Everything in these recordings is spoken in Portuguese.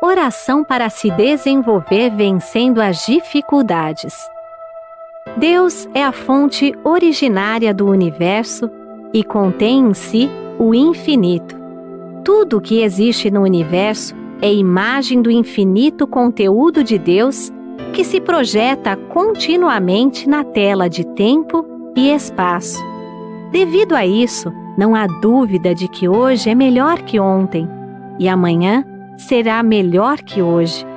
Oração para se desenvolver vencendo as dificuldades. Deus é a fonte originária do universo e contém em si o infinito. Tudo o que existe no universo é imagem do infinito conteúdo de Deus que se projeta continuamente na tela de tempo e espaço. Devido a isso, não há dúvida de que hoje é melhor que ontem e amanhã será melhor que hoje.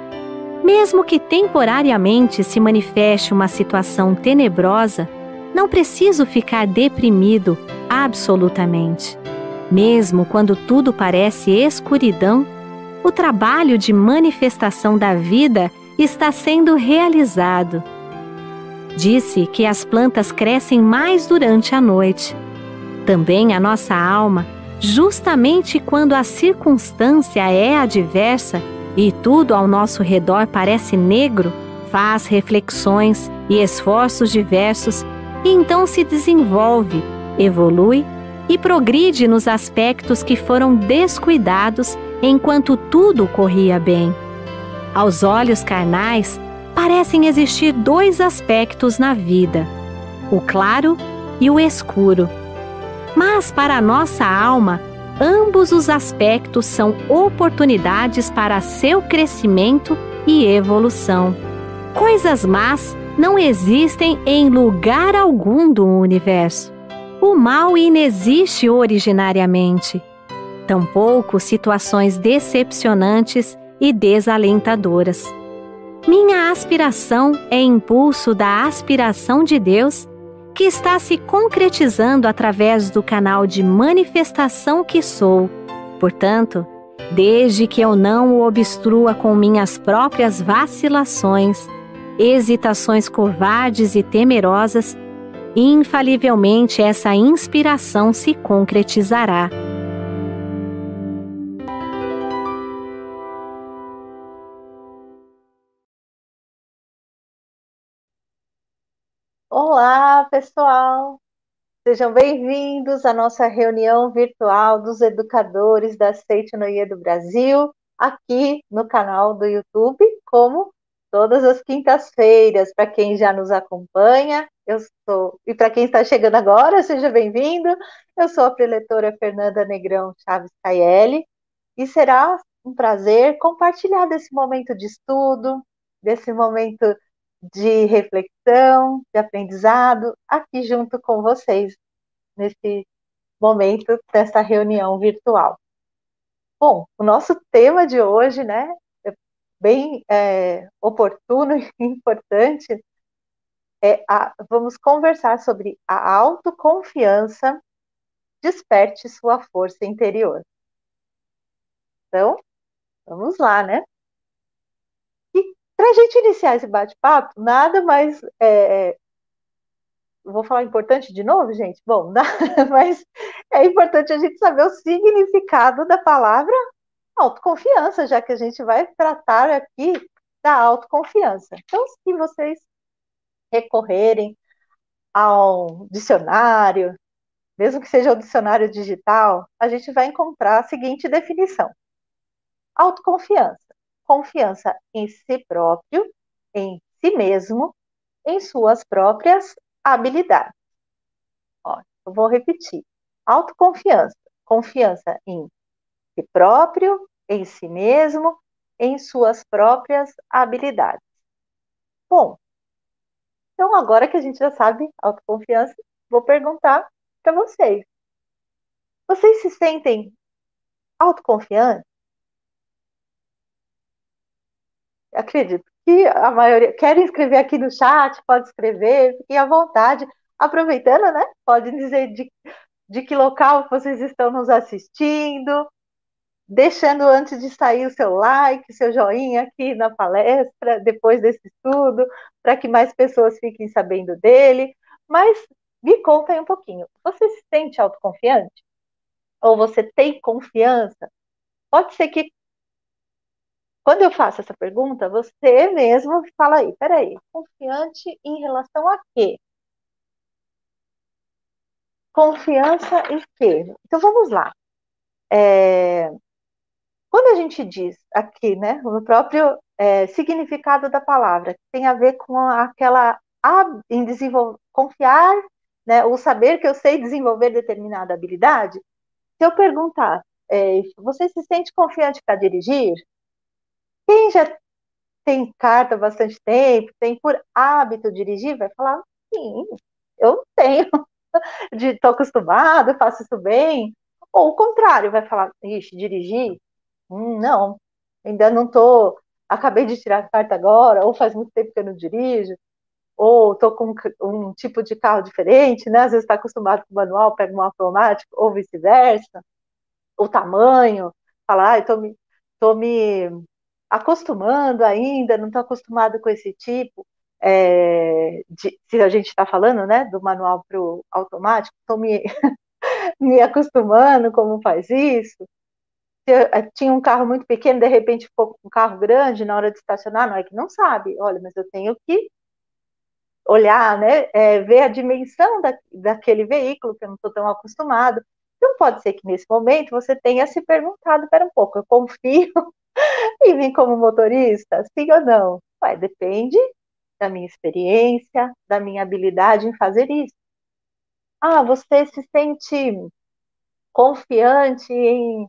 Mesmo que temporariamente se manifeste uma situação tenebrosa, não preciso ficar deprimido absolutamente. Mesmo quando tudo parece escuridão, o trabalho de manifestação da vida está sendo realizado. Disse que as plantas crescem mais durante a noite. Também a nossa alma, justamente quando a circunstância é adversa e tudo ao nosso redor parece negro, faz reflexões e esforços diversos e então se desenvolve, evolui e progride nos aspectos que foram descuidados enquanto tudo corria bem. Aos olhos carnais, parecem existir dois aspectos na vida, o claro e o escuro. Mas para a nossa alma, ambos os aspectos são oportunidades para seu crescimento e evolução. Coisas más não existem em lugar algum do universo. O mal inexiste originariamente. Tampouco situações decepcionantes e desalentadoras. Minha aspiração é impulso da aspiração de Deus, que está se concretizando através do canal de manifestação que sou. Portanto, desde que eu não o obstrua com minhas próprias vacilações, hesitações covardes e temerosas, infalivelmente essa inspiração se concretizará. Olá, pessoal! Sejam bem-vindos à nossa reunião virtual dos educadores da Seitinoye do Brasil, aqui no canal do YouTube, como todas as quintas-feiras. Para quem já nos acompanha, e para quem está chegando agora, seja bem-vindo. Eu sou a preletora Fernanda Negrão Chaves Caielli, e será um prazer compartilhar desse momento de estudo, desse momento de reflexão, de aprendizado, aqui junto com vocês, nesse momento dessa reunião virtual. Bom, o nosso tema de hoje, né, é bem oportuno e importante, vamos conversar sobre a autoconfiança, desperte sua força interior. Então, vamos lá, né? Para a gente iniciar esse bate-papo, nada mais vou falar importante de novo, gente? Bom, mas é importante a gente saber o significado da palavra autoconfiança, já que a gente vai tratar aqui da autoconfiança. Então, se vocês recorrerem ao dicionário, mesmo que seja o dicionário digital, a gente vai encontrar a seguinte definição: autoconfiança, confiança em si próprio, em si mesmo, em suas próprias habilidades. Ó, eu vou repetir. Autoconfiança, confiança em si próprio, em si mesmo, em suas próprias habilidades. Bom, então agora que a gente já sabe autoconfiança, vou perguntar para vocês. Vocês se sentem autoconfiantes? Acredito que a maioria... Querem escrever aqui no chat? Pode escrever, fiquem à vontade. Aproveitando, né? Pode dizer de que local vocês estão nos assistindo, deixando antes de sair o seu like, seu joinha aqui na palestra, depois desse estudo, para que mais pessoas fiquem sabendo dele. Mas me contem um pouquinho. Você se sente autoconfiante? Ou você tem confiança? Pode ser que Quando eu faço essa pergunta, você mesmo fala aí, peraí, confiante em relação a quê? Confiança em quê? Então vamos lá. Quando a gente diz aqui, né, no próprio significado da palavra, que tem a ver com aquela em confiar, né, o saber que eu sei desenvolver determinada habilidade. Se eu perguntar, você se sente confiante para dirigir? Quem já tem carta há bastante tempo, tem por hábito dirigir, vai falar, sim, eu tenho, estou acostumado, faço isso bem. Ou o contrário, vai falar, ixi, dirigir? Não, ainda não estou, acabei de tirar a carta agora, ou faz muito tempo que eu não dirijo, ou estou com um tipo de carro diferente, né? Às vezes está acostumado com manual, pega um automático, ou vice-versa, o tamanho, falar, tô me acostumando ainda, não estou acostumado com esse tipo, se a gente está falando, né, do manual para o automático, estou me acostumando como faz isso. Tinha um carro muito pequeno, de repente ficou com um carro grande na hora de estacionar, não é que não sabe, olha, mas eu tenho que olhar, né, ver a dimensão daquele veículo, que eu não estou tão acostumado. Então pode ser que nesse momento você tenha se perguntado, espera um pouco, eu confio em mim como motorista, sim ou não? Ué, depende da minha experiência, da minha habilidade em fazer isso. Ah, você se sente confiante em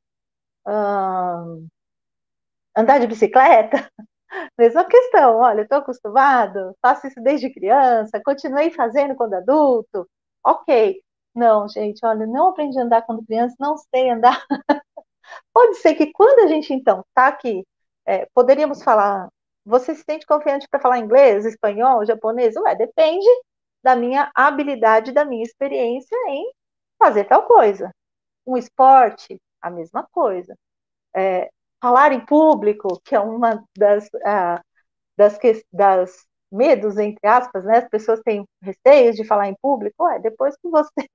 andar de bicicleta? Mesma questão, olha, estou acostumado, faço isso desde criança, continuei fazendo quando adulto, ok. Não, gente, olha, não aprendi a andar quando criança, não sei andar. Pode ser que quando a gente, então, está aqui, poderíamos falar, você se sente confiante para falar inglês, espanhol, japonês? Ué, depende da minha habilidade, da minha experiência em fazer tal coisa. Um esporte, a mesma coisa. Falar em público, que é uma das medos, entre aspas, né? As pessoas têm receios de falar em público. Ué, depois que você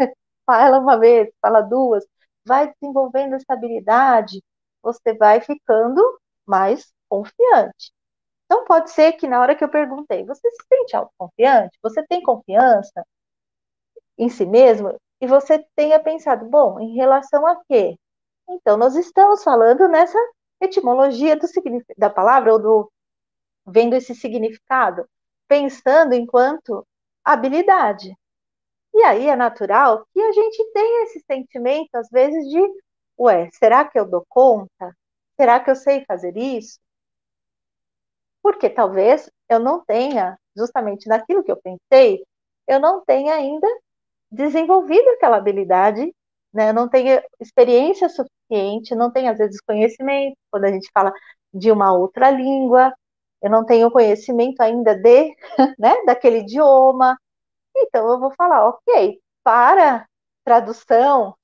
fala uma vez, fala duas, vai desenvolvendo essa habilidade, você vai ficando mais confiante. Então, pode ser que na hora que eu perguntei, você se sente autoconfiante? Você tem confiança em si mesmo? E você tenha pensado, bom, em relação a quê? Então, nós estamos falando nessa etimologia da palavra, ou vendo esse significado, pensando enquanto habilidade. E aí é natural que a gente tenha esse sentimento, às vezes, de, ué, será que eu dou conta? Será que eu sei fazer isso? Porque talvez eu não tenha, justamente naquilo que eu pensei, eu não tenha ainda desenvolvido aquela habilidade, né? Eu não tenho experiência suficiente, não tenho, às vezes, conhecimento, quando a gente fala de uma outra língua, eu não tenho conhecimento ainda né, daquele idioma, então eu vou falar, ok, para tradução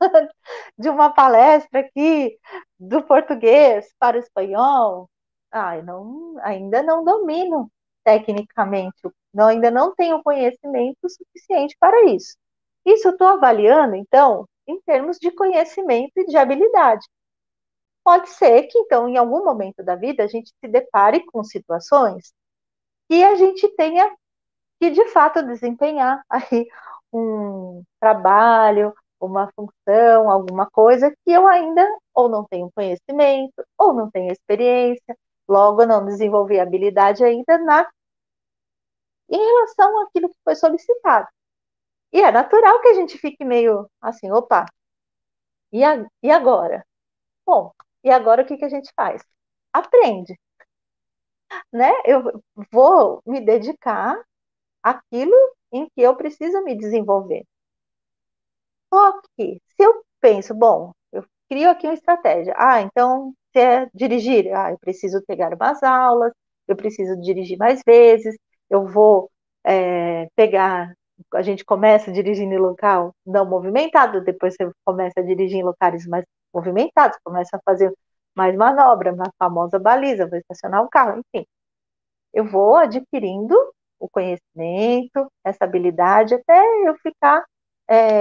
de uma palestra aqui do português para o espanhol, ainda não domino tecnicamente, ainda não tenho conhecimento suficiente para isso. Isso eu estou avaliando, então, em termos de conhecimento e de habilidade. Pode ser que, então, em algum momento da vida, a gente se depare com situações que a gente tenha que, de fato, desempenhar aí um trabalho, uma função, alguma coisa que eu ainda ou não tenho conhecimento, ou não tenho experiência, logo não desenvolvi habilidade ainda em relação àquilo que foi solicitado. E é natural que a gente fique meio assim, opa, e agora? Bom, e agora o que a gente faz? Aprende, né? Eu vou me dedicar àquilo em que eu preciso me desenvolver. Só que, se eu penso, bom, eu crio aqui uma estratégia. Então, se é dirigir, eu preciso pegar umas aulas, eu preciso dirigir mais vezes, eu vou pegar. A gente começa dirigindo em local não movimentado, depois você começa a dirigir em locais mais movimentados, começa a fazer mais manobra, uma famosa baliza, vou estacionar o carro, enfim. Eu vou adquirindo o conhecimento, essa habilidade, até eu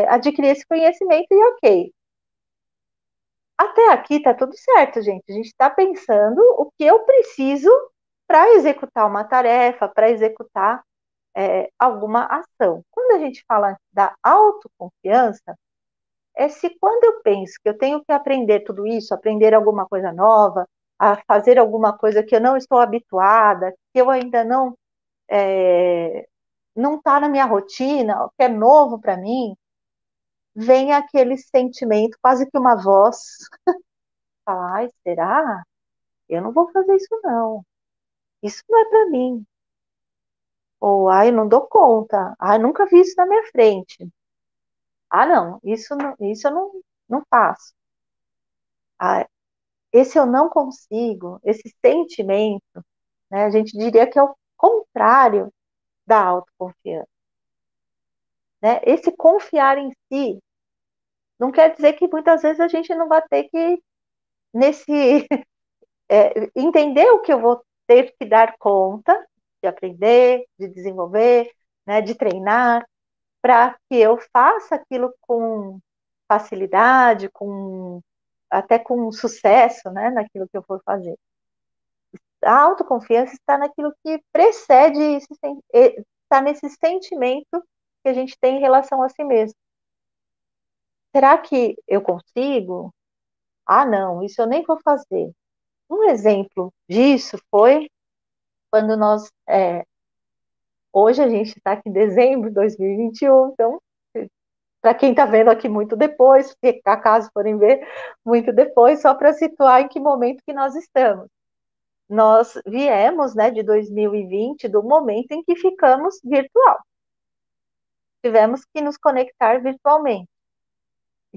adquirir esse conhecimento e ok. Até aqui tá tudo certo, gente. A gente está pensando o que eu preciso para executar uma tarefa, para executar alguma ação. Quando a gente fala da autoconfiança, é se quando eu penso que eu tenho que aprender tudo isso, aprender alguma coisa nova, a fazer alguma coisa que eu não estou habituada, que eu ainda não está na minha rotina, que é novo para mim, vem aquele sentimento, quase que uma voz, falar, ai, será? Eu não vou fazer isso não. Isso não é para mim. Ou, ai, eu não dou conta. Ai, nunca vi isso na minha frente. Ah, não, isso eu não faço. Ah, esse eu não consigo, esse sentimento, né, a gente diria que é o contrário da autoconfiança. Né? Esse confiar em si não quer dizer que muitas vezes a gente não vai ter que, nesse, entender o que eu vou ter que dar conta de aprender, de desenvolver, né, de treinar, para que eu faça aquilo com facilidade, até com sucesso, né, naquilo que eu for fazer. A autoconfiança está naquilo que precede está nesse sentimento que a gente tem em relação a si mesmo. Será que eu consigo? Ah, não, isso eu nem vou fazer. Um exemplo disso foi quando hoje a gente está aqui em dezembro de 2021, então, para quem está vendo aqui muito depois, se acaso forem ver muito depois, só para situar em que momento que nós estamos. Nós viemos, né, de 2020, do momento em que ficamos virtual. Tivemos que nos conectar virtualmente.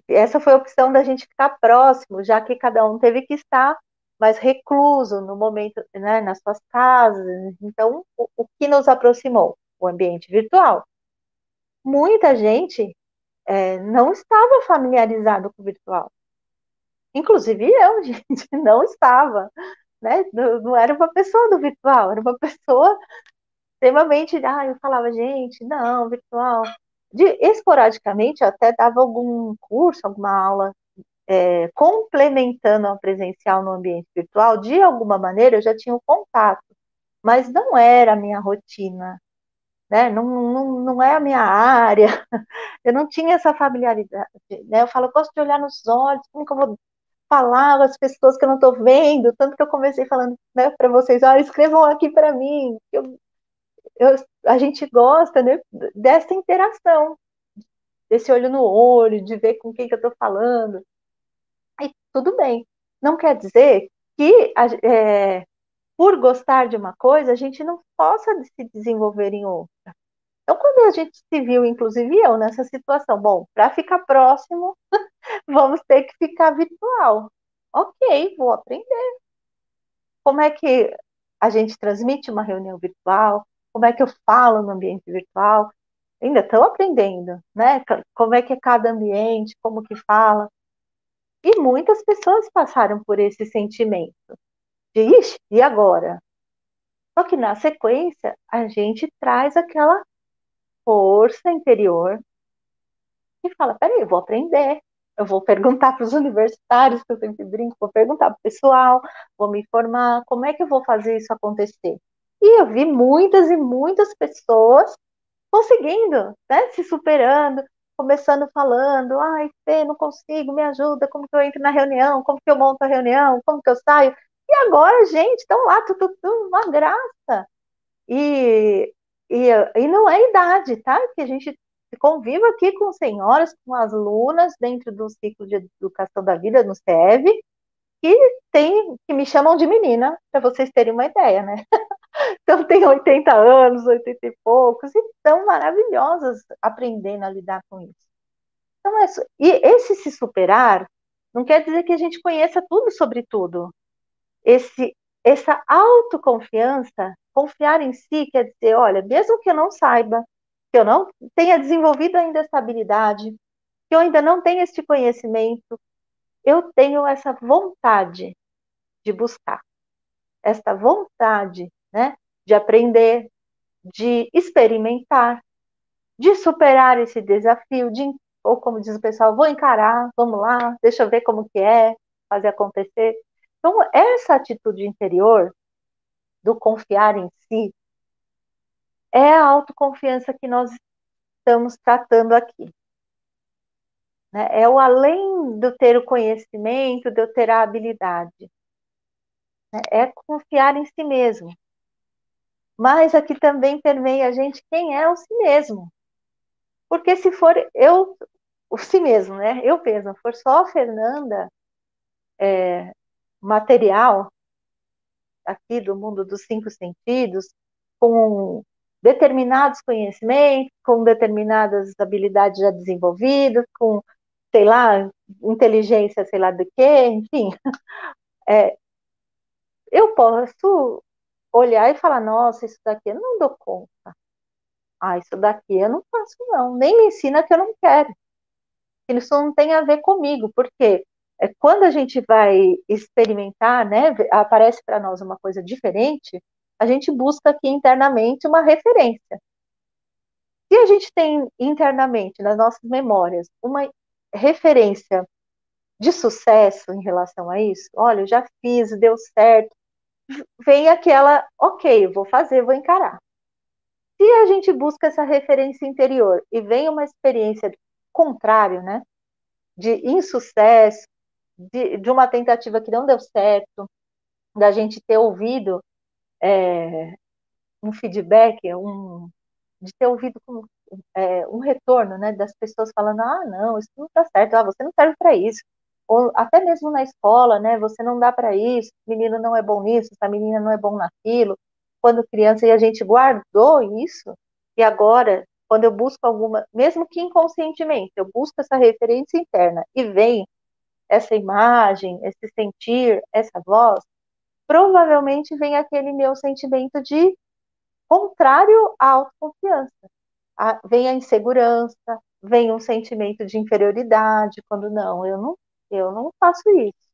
Essa foi a opção da gente ficar próximo, já que cada um teve que estar mais recluso no momento, né, nas suas casas. Então, o que nos aproximou? O ambiente virtual. Muita gente não estava familiarizado com o virtual. Inclusive eu, gente, não estava. Né? Não era uma pessoa do virtual, era uma pessoa extremamente. Eu falava, gente, não, virtual. Esporadicamente, eu até dava algum curso, alguma aula complementando ao presencial no ambiente virtual, de alguma maneira eu já tinha o contato, mas não era a minha rotina, né? Não é a minha área, eu não tinha essa familiaridade, né? Eu falo, eu gosto de olhar nos olhos, como que eu vou falar com as pessoas que eu não estou vendo, tanto que eu comecei falando, né, para vocês, escrevam aqui para mim, a gente gosta, né, dessa interação, desse olho no olho, de ver com quem que eu estou falando, e tudo bem. Não quer dizer que, por gostar de uma coisa, a gente não possa se desenvolver em outra. Então, quando a gente se viu, inclusive eu, nessa situação, bom, para ficar próximo, vamos ter que ficar virtual. Ok, vou aprender. Como é que a gente transmite uma reunião virtual? Como é que eu falo no ambiente virtual? Ainda estou aprendendo, né? Como é que é cada ambiente, como que fala. E muitas pessoas passaram por esse sentimento de, ixi, e agora? Só que na sequência, a gente traz aquela força interior e fala, peraí, eu vou aprender. Eu vou perguntar para os universitários, que eu sempre brinco, vou perguntar para o pessoal, vou me informar, como é que eu vou fazer isso acontecer? E eu vi muitas e muitas pessoas conseguindo, né, se superando, começando falando, ai, Fê, não consigo, me ajuda, como que eu entro na reunião, como que eu monto a reunião, como que eu saio? E agora, gente, estão lá, tudo, uma graça. E, e não é idade, tá? Que a gente convive aqui com senhoras, com as alunas dentro do ciclo de educação da vida, no CEV, que me chamam de menina, para vocês terem uma ideia, né? Então tem 80 anos, 80 e poucos, e estão maravilhosas aprendendo a lidar com isso. Então, e esse se superar não quer dizer que a gente conheça tudo sobre tudo. Essa autoconfiança, confiar em si, quer dizer, olha, mesmo que eu não saiba, que eu não tenha desenvolvido ainda essa habilidade, que eu ainda não tenha esse conhecimento, eu tenho essa vontade de buscar, essa vontade, né, de aprender, de experimentar, de superar esse desafio, ou como diz o pessoal, vou encarar, vamos lá, deixa eu ver como que é. fazer acontecer. Então, essa atitude interior do confiar em si é a autoconfiança que nós estamos tratando aqui. Né? É o além do ter o conhecimento, de eu ter a habilidade. Né? É confiar em si mesmo. Mas aqui também permeia a gente quem é o si mesmo. Porque se for eu, o si mesmo, né? Eu mesma, for só a Fernanda material, aqui do mundo dos cinco sentidos, com determinados conhecimentos, com determinadas habilidades já desenvolvidas, com, sei lá, inteligência, sei lá do quê, enfim, eu posso olhar e falar, nossa, isso daqui eu não dou conta. Ah, isso daqui eu não faço, não. Nem me ensina que eu não quero. Isso não tem a ver comigo, porque quando a gente vai experimentar, né, aparece para nós uma coisa diferente, a gente busca aqui internamente uma referência. Se a gente tem internamente, nas nossas memórias, uma referência de sucesso em relação a isso, olha, eu já fiz, deu certo, vem aquela, ok, eu vou fazer, vou encarar. Se a gente busca essa referência interior e vem uma experiência contrária, né, de insucesso, de uma tentativa que não deu certo, da gente ter ouvido um feedback, de ter ouvido um retorno, né, das pessoas falando, ah, não, isso não está certo, ah, você não serve para isso. Ou até mesmo na escola, né, você não dá para isso, esse menino não é bom nisso, essa menina não é bom naquilo. Quando criança, e a gente guardou isso, e agora, quando eu busco alguma, mesmo que inconscientemente, eu busco essa referência interna e vem essa imagem, esse sentir, essa voz, provavelmente vem aquele meu sentimento de contrário à autoconfiança. Vem a insegurança, vem um sentimento de inferioridade, quando não, eu não faço isso.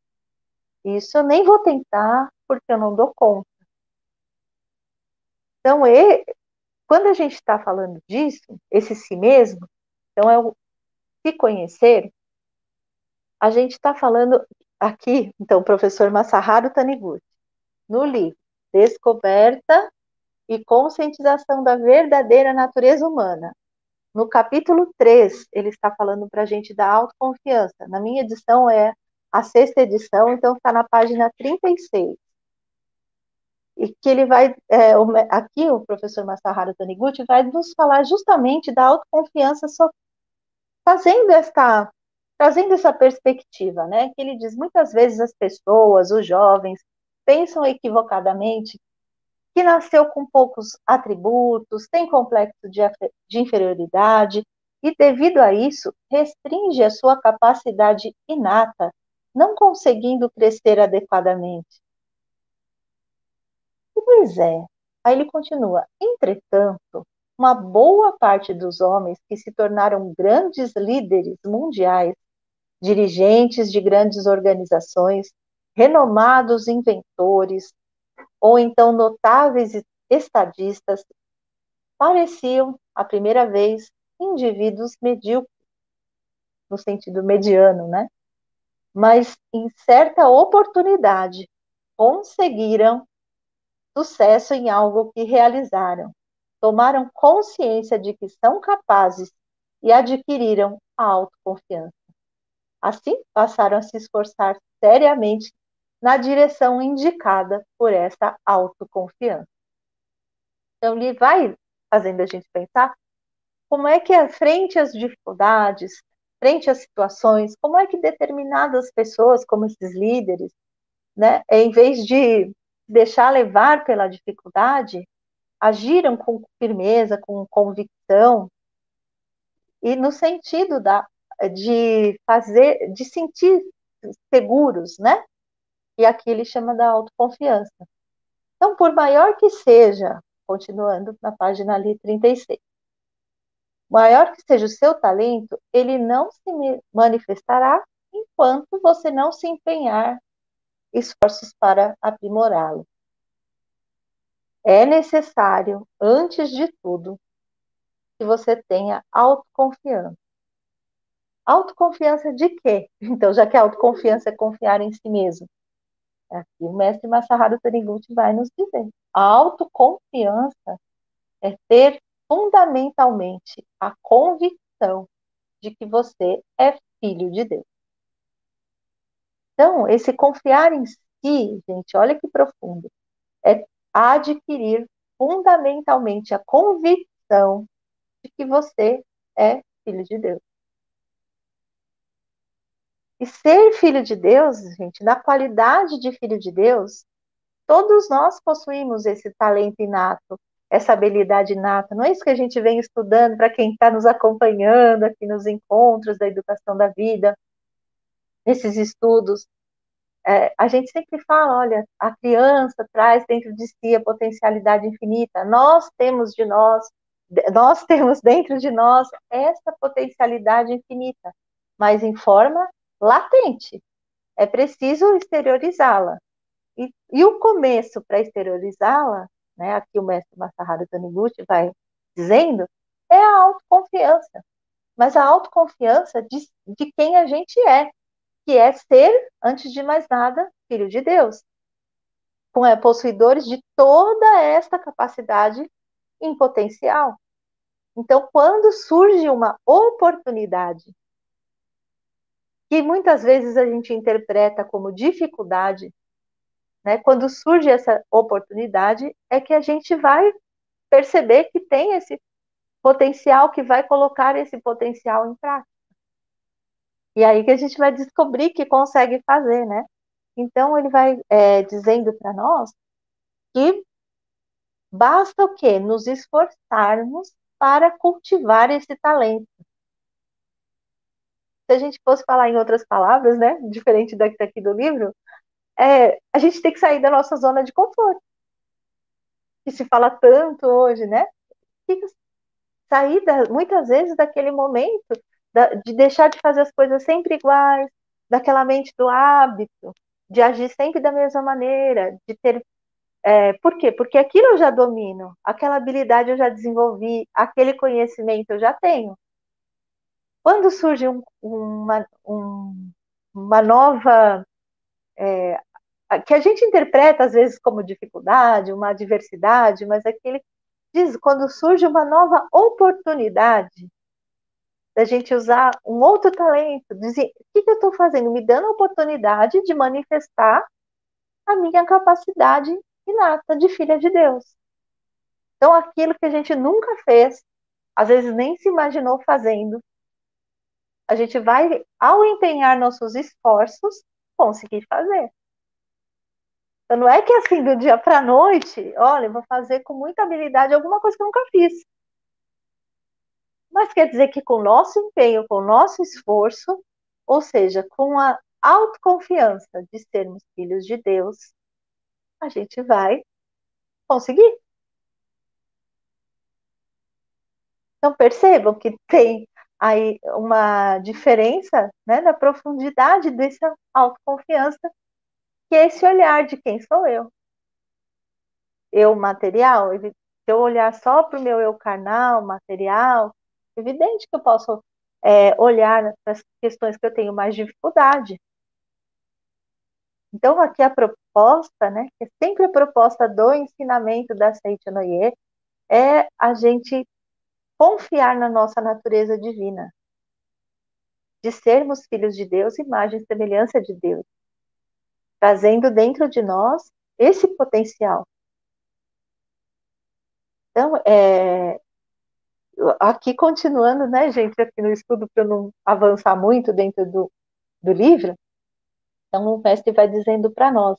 Isso eu nem vou tentar, porque eu não dou conta. Então, quando a gente está falando disso, esse si mesmo, então é o se conhecer, a gente está falando aqui, então, o professor Masaharu Taniguchi, no livro Descoberta e Conscientização da Verdadeira Natureza Humana. No capítulo 3, ele está falando para a gente da autoconfiança. Na minha edição é a sexta edição, então está na página 36. E que ele vai, aqui o professor Masaharu Taniguchi vai nos falar justamente da autoconfiança, trazendo essa perspectiva, né? Que ele diz, muitas vezes as pessoas, os jovens, pensam equivocadamente que nasceu com poucos atributos, tem complexo de inferioridade e, devido a isso, restringe a sua capacidade inata, não conseguindo crescer adequadamente. Pois é. Aí ele continua: entretanto, uma boa parte dos homens que se tornaram grandes líderes mundiais, dirigentes de grandes organizações, renomados inventores, ou então notáveis estadistas, pareciam, à primeira vez, indivíduos medíocres, no sentido mediano, né? Mas, em certa oportunidade, conseguiram sucesso em algo que realizaram, tomaram consciência de que são capazes e adquiriram a autoconfiança. Assim, passaram a se esforçar seriamente na direção indicada por essa autoconfiança. Então, ele vai fazendo a gente pensar como é que, frente às dificuldades, frente às situações, como é que determinadas pessoas, como esses líderes, né, em vez de deixar levar pela dificuldade, agiram com firmeza, com convicção, e no sentido de sentir seguros, né? E aqui ele chama da autoconfiança. Então, por maior que seja, continuando na página ali 36, maior que seja o seu talento, ele não se manifestará enquanto você não se empenhar esforços para aprimorá-lo. É necessário, antes de tudo, que você tenha autoconfiança. Autoconfiança de quê? Então, já que a autoconfiança é confiar em si mesmo. Aqui o mestre Masaharu Taniguchi vai nos dizer. A autoconfiança é ter fundamentalmente a convicção de que você é filho de Deus. Então, esse confiar em si, gente, olha que profundo, é adquirir fundamentalmente a convicção de que você é filho de Deus. E ser filho de Deus, gente, na qualidade de filho de Deus, todos nós possuímos esse talento inato, essa habilidade inata. Não é isso que a gente vem estudando para quem está nos acompanhando aqui nos encontros da educação da vida, nesses estudos. A gente sempre fala, olha, a criança traz dentro de si a potencialidade infinita. Nós temos dentro de nós essa potencialidade infinita, mas em forma latente. É preciso exteriorizá-la. E o começo para exteriorizá-la, né, aqui o mestre Masaharu Taniguchi vai dizendo, é a autoconfiança. Mas a autoconfiança de quem a gente é, que é ser, antes de mais nada, filho de Deus, possuidores de toda esta capacidade em potencial. Então, quando surge uma oportunidade, que muitas vezes a gente interpreta como dificuldade, né, quando surge essa oportunidade, é que a gente vai perceber que tem esse potencial, que vai colocar esse potencial em prática. E aí que a gente vai descobrir que consegue fazer, né? Então, ele vai dizendo para nós que basta o quê? Nos esforçarmos para cultivar esse talento. Se a gente fosse falar em outras palavras, né? Diferente daqui do livro, a gente tem que sair da nossa zona de conforto, que se fala tanto hoje, né? Sair muitas vezes daquele momento de deixar de fazer as coisas sempre iguais, daquela mente do hábito, de agir sempre da mesma maneira, de ter. Por quê? Porque aquilo eu já domino, aquela habilidade eu já desenvolvi, aquele conhecimento eu já tenho. Quando surge uma nova. Que a gente interpreta às vezes como dificuldade, uma adversidade, mas aquele diz, quando surge uma nova oportunidade da gente usar um outro talento, dizer, o que eu estou fazendo? Me dando a oportunidade de manifestar a minha capacidade inata de filha de Deus. Então, aquilo que a gente nunca fez, às vezes nem se imaginou fazendo, a gente vai, ao empenhar nossos esforços, conseguir fazer. Então, não é que assim, do dia para a noite, olha, eu vou fazer com muita habilidade alguma coisa que eu nunca fiz. Mas quer dizer que com o nosso empenho, com o nosso esforço, ou seja, com a autoconfiança de sermos filhos de Deus, a gente vai conseguir. Então percebam que tem aí uma diferença, né, na profundidade dessa autoconfiança, que é esse olhar de quem sou eu. Eu material, se eu olhar só para o meu eu carnal, material, evidente que eu posso olhar para as questões que eu tenho mais dificuldade. Então, aqui a proposta, né, que é sempre a proposta do ensinamento da Seiichi Noye, é a gente confiar na nossa natureza divina, de sermos filhos de Deus, imagem e semelhança de Deus, trazendo dentro de nós esse potencial. Então, aqui continuando, né, gente, aqui no estudo, para eu não avançar muito dentro do livro, então o mestre vai dizendo para nós,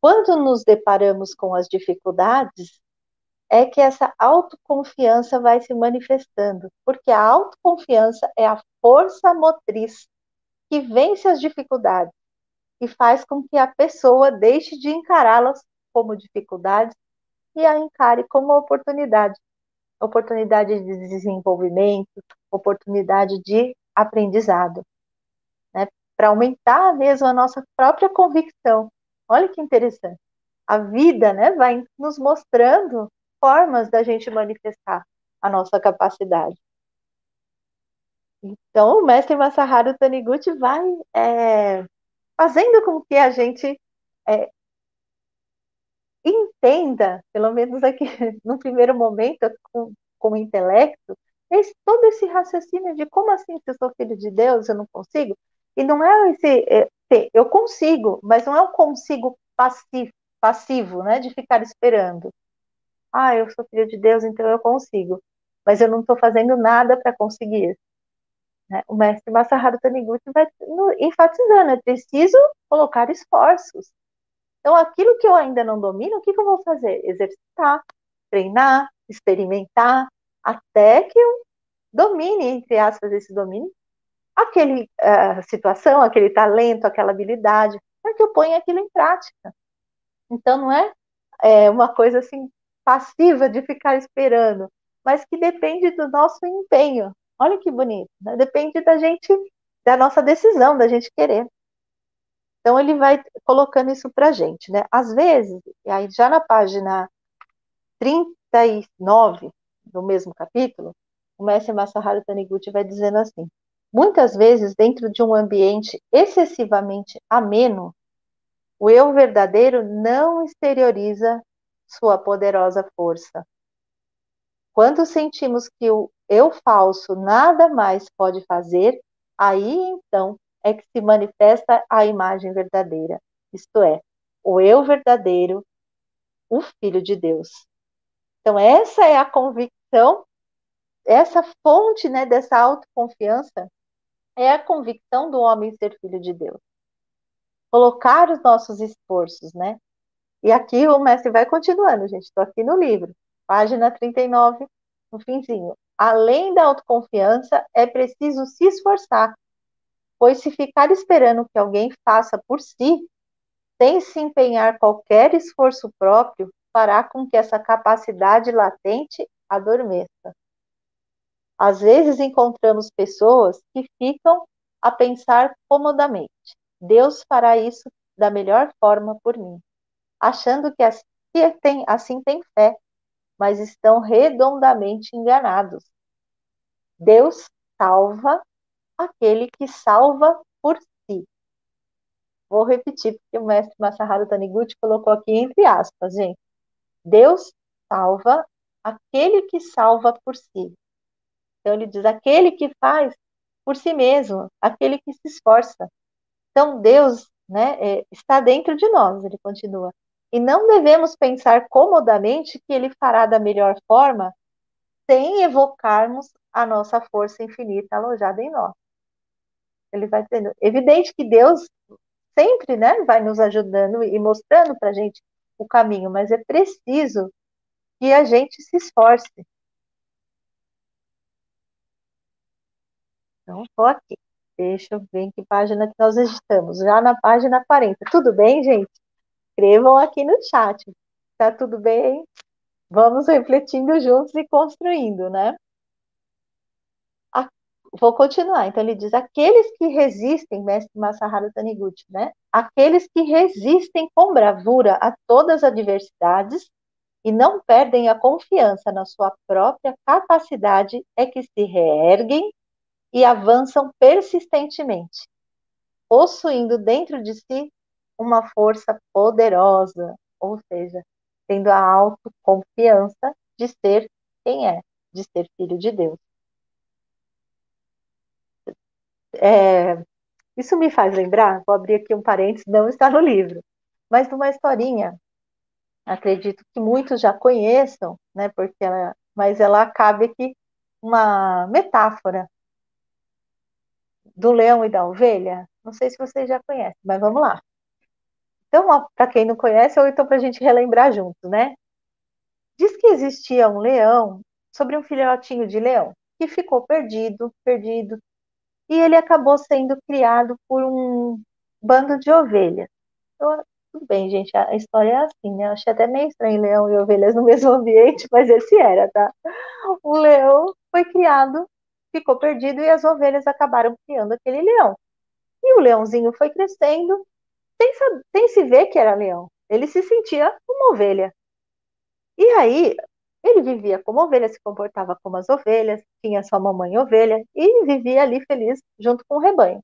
quando nos deparamos com as dificuldades, é que essa autoconfiança vai se manifestando, porque a autoconfiança é a força motriz que vence as dificuldades e faz com que a pessoa deixe de encará-las como dificuldades e a encare como oportunidade. Oportunidade de desenvolvimento, oportunidade de aprendizado, né? Para aumentar mesmo a nossa própria convicção. Olha que interessante. A vida, né, vai nos mostrando formas da gente manifestar a nossa capacidade. Então, o mestre Masaharu Taniguchi vai fazendo com que a gente é, entenda, pelo menos aqui no primeiro momento, com o intelecto, todo esse raciocínio de como assim, se eu sou filho de Deus, eu não consigo? E não é eu consigo, mas não é um consigo passivo, né, de ficar esperando. Ah, eu sou filho de Deus, então eu consigo. Mas eu não estou fazendo nada para conseguir. Né? O mestre Masaharu Taniguchi vai enfatizando, é preciso colocar esforços. Então, aquilo que eu ainda não domino, o que eu vou fazer? Exercitar, treinar, experimentar, até que eu domine, entre aspas, esse domínio, aquele situação, aquele talento, aquela habilidade, para que eu ponha aquilo em prática. Então, não é uma coisa assim passiva de ficar esperando, mas que depende do nosso empenho. Olha que bonito, né? Depende da gente, da nossa decisão, da gente querer. Então ele vai colocando isso para a gente, né? Às vezes, e aí já na página 39 do mesmo capítulo, o mestre Masaharu Taniguchi vai dizendo assim: muitas vezes, dentro de um ambiente excessivamente ameno, o eu verdadeiro não exterioriza sua poderosa força. Quando sentimos que o eu falso nada mais pode fazer, aí então é que se manifesta a imagem verdadeira, isto é, o eu verdadeiro, o Filho de Deus. Então, essa é a convicção, essa fonte, né, dessa autoconfiança, é a convicção do homem ser filho de Deus. Colocar os nossos esforços, né? E aqui o mestre vai continuando, gente. Estou aqui no livro, página 39, no finzinho. Além da autoconfiança, é preciso se esforçar, pois se ficar esperando que alguém faça por si, sem se empenhar qualquer esforço próprio, fará com que essa capacidade latente adormeça. Às vezes encontramos pessoas que ficam a pensar comodamente. Deus fará isso da melhor forma por mim, achando que assim tem fé, mas estão redondamente enganados. Deus salva aquele que salva por si. Vou repetir, porque o mestre Masaharu Taniguchi colocou aqui entre aspas, gente. Deus salva aquele que salva por si. Então ele diz, aquele que faz por si mesmo, aquele que se esforça. Então Deus, né, está dentro de nós, ele continua. E não devemos pensar comodamente que ele fará da melhor forma sem evocarmos a nossa força infinita alojada em nós. Ele vai dizendo, evidente que Deus sempre, né, vai nos ajudando e mostrando para a gente o caminho, mas é preciso que a gente se esforce. Então, estou aqui. Deixa eu ver em que página que nós estamos. Já na página 40. Tudo bem, gente? Escrevam aqui no chat. Tá tudo bem? Vamos refletindo juntos e construindo, né? Vou continuar. Então, ele diz: aqueles que resistem, mestre Masaharu Taniguchi, né? Aqueles que resistem com bravura a todas as adversidades e não perdem a confiança na sua própria capacidade é que se reerguem e avançam persistentemente, possuindo dentro de si uma força poderosa, ou seja, tendo a autoconfiança de ser quem é, de ser filho de Deus. Isso me faz lembrar, vou abrir aqui um parênteses, não está no livro, mas numa historinha, acredito que muitos já conheçam, né, mas ela cabe aqui uma metáfora do leão e da ovelha. Não sei se vocês já conhecem, mas vamos lá. Então, para quem não conhece, ou então para a gente relembrar juntos, né? Diz que existia um leão sobre um filhotinho de leão que ficou perdido, e ele acabou sendo criado por um bando de ovelhas. Então, tudo bem, gente, a história é assim, né? Eu achei até meio estranho leão e ovelhas no mesmo ambiente, mas esse era, tá? O leão foi criado, ficou perdido e as ovelhas acabaram criando aquele leão. E o leãozinho foi crescendo sem se ver que era leão. Ele se sentia uma ovelha. E aí, Ele vivia como ovelha, se comportava como as ovelhas, tinha sua mamãe ovelha e vivia ali feliz junto com o rebanho.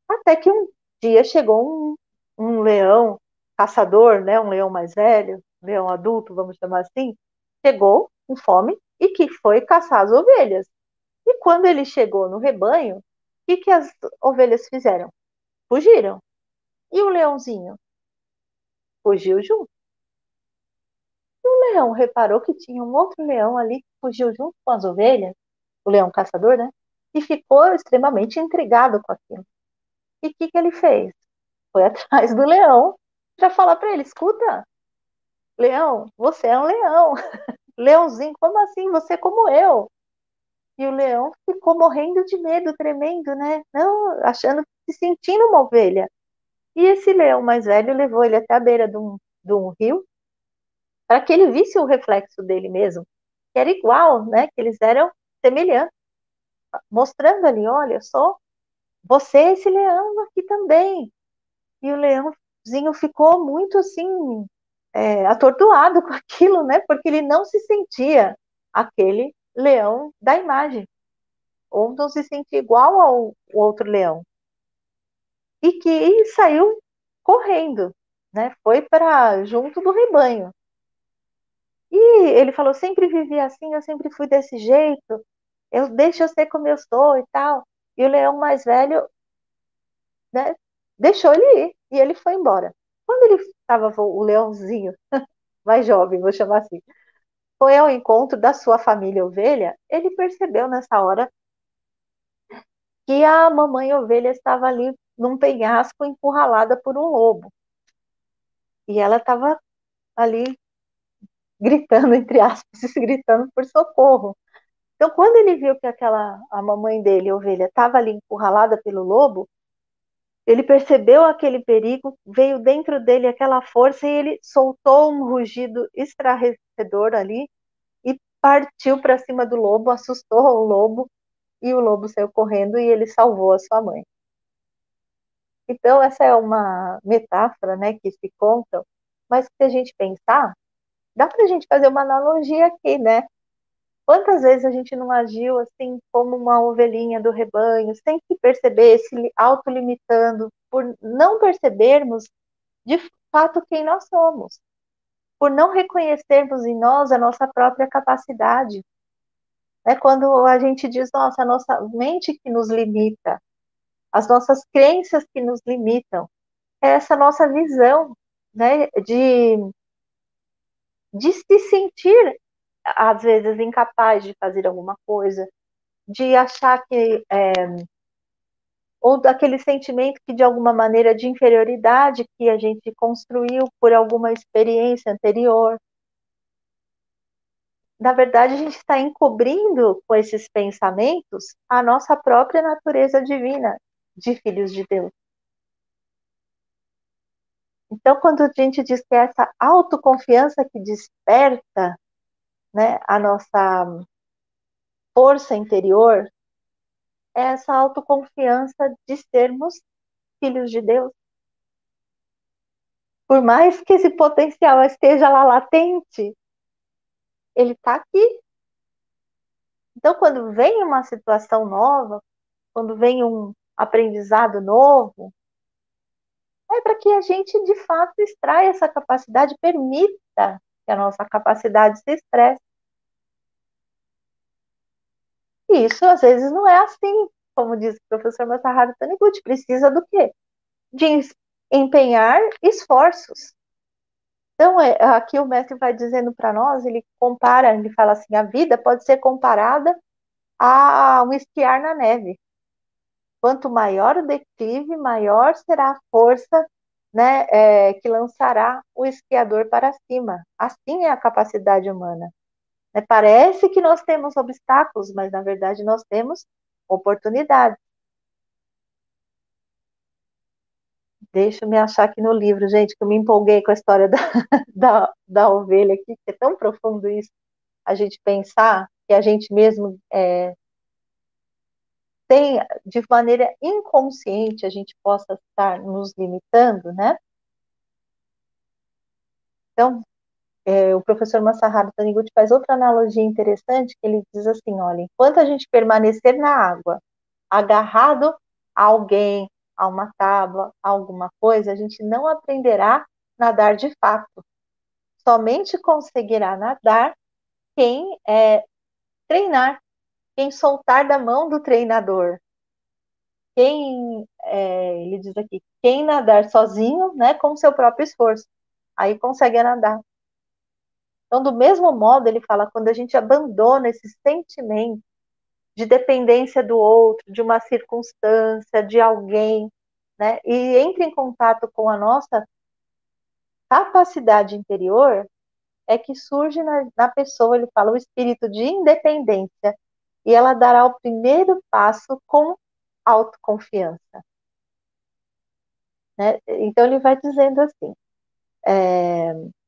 Até que um dia chegou um leão caçador, né, um leão mais velho, um leão adulto, vamos chamar assim, chegou com fome e que foi caçar as ovelhas. E quando ele chegou no rebanho, o que as ovelhas fizeram? Fugiram. E o leãozinho fugiu junto. O leão reparou que tinha um outro leão ali que fugiu junto com as ovelhas, o leão caçador, né? E ficou extremamente intrigado com aquilo. E o que ele fez? Foi atrás do leão para falar para ele: escuta, leão, você é um leão. Leãozinho, como assim? Você é como eu. E o leão ficou morrendo de medo, tremendo, né? Não, achando, se sentindo uma ovelha. E esse leão mais velho levou ele até a beira de um rio para que ele visse o reflexo dele mesmo, que era igual, né? Que eles eram semelhantes, mostrando ali, olha, eu sou você, esse leão aqui também. E o leãozinho ficou muito assim, atordoado com aquilo, né? Porque ele não se sentia aquele leão da imagem, ou não se sentia igual ao outro leão. E que saiu correndo, né? Foi para junto do rebanho. E ele falou: sempre vivi assim, eu sempre fui desse jeito, deixa eu ser como eu sou e tal. E o leão mais velho, né, deixou ele ir e ele foi embora. Quando ele estava, o leãozinho mais jovem, vou chamar assim, foi ao encontro da sua família ovelha, ele percebeu nessa hora que a mamãe ovelha estava ali num penhasco encurralada por um lobo. E ela estava ali gritando, entre aspas, gritando por socorro. Então, quando ele viu que a mamãe dele, a ovelha, estava ali encurralada pelo lobo, ele percebeu aquele perigo, veio dentro dele aquela força e ele soltou um rugido estarrecedor ali e partiu para cima do lobo, assustou o lobo e o lobo saiu correndo e ele salvou a sua mãe. Então, essa é uma metáfora, né, que se conta, mas se a gente pensar, dá para a gente fazer uma analogia aqui, né? Quantas vezes a gente não agiu assim como uma ovelhinha do rebanho, sem se perceber, se autolimitando, por não percebermos de fato quem nós somos, por não reconhecermos em nós a nossa própria capacidade. É quando a gente diz, nossa, a nossa mente que nos limita, as nossas crenças que nos limitam, é essa nossa visão, né, de se sentir, às vezes, incapaz de fazer alguma coisa, de achar que ou daquele sentimento que de alguma maneira de inferioridade que a gente construiu por alguma experiência anterior. Na verdade, a gente está encobrindo com esses pensamentos a nossa própria natureza divina de filhos de Deus. Então, quando a gente diz que é essa autoconfiança que desperta, né, a nossa força interior, é essa autoconfiança de sermos filhos de Deus. Por mais que esse potencial esteja lá latente, ele está aqui. Então, quando vem uma situação nova, quando vem um aprendizado novo, é para que a gente, de fato, extraia essa capacidade, permita que a nossa capacidade se expresse. E isso, às vezes, não é assim. Como diz o professor Masaharu Taniguchi, precisa do quê? De empenhar esforços. Então, aqui o mestre vai dizendo para nós, ele compara, ele fala assim, a vida pode ser comparada a um esquiar na neve. Quanto maior o declive, maior será a força, né, que lançará o esquiador para cima. Assim é a capacidade humana. Parece que nós temos obstáculos, mas na verdade nós temos oportunidades. Deixa eu me achar aqui no livro, gente, que eu me empolguei com a história da ovelha aqui, que é tão profundo isso, a gente pensar que a gente mesmo tem, de maneira inconsciente, a gente possa estar nos limitando, né? Então, o professor Masaharu Taniguchi faz outra analogia interessante, que ele diz assim, olha, enquanto a gente permanecer na água, agarrado a alguém, a uma tábua, a alguma coisa, a gente não aprenderá a nadar de fato. Somente conseguirá nadar quem treinar, quem soltar da mão do treinador. Ele diz aqui, quem nadar sozinho, né, com seu próprio esforço, aí consegue nadar. Então, do mesmo modo, ele fala, quando a gente abandona esse sentimento de dependência do outro, de uma circunstância, de alguém, né, e entra em contato com a nossa capacidade interior, é que surge na pessoa, ele fala, o espírito de independência, e ela dará o primeiro passo com autoconfiança. Né? Então, ele vai dizendo assim,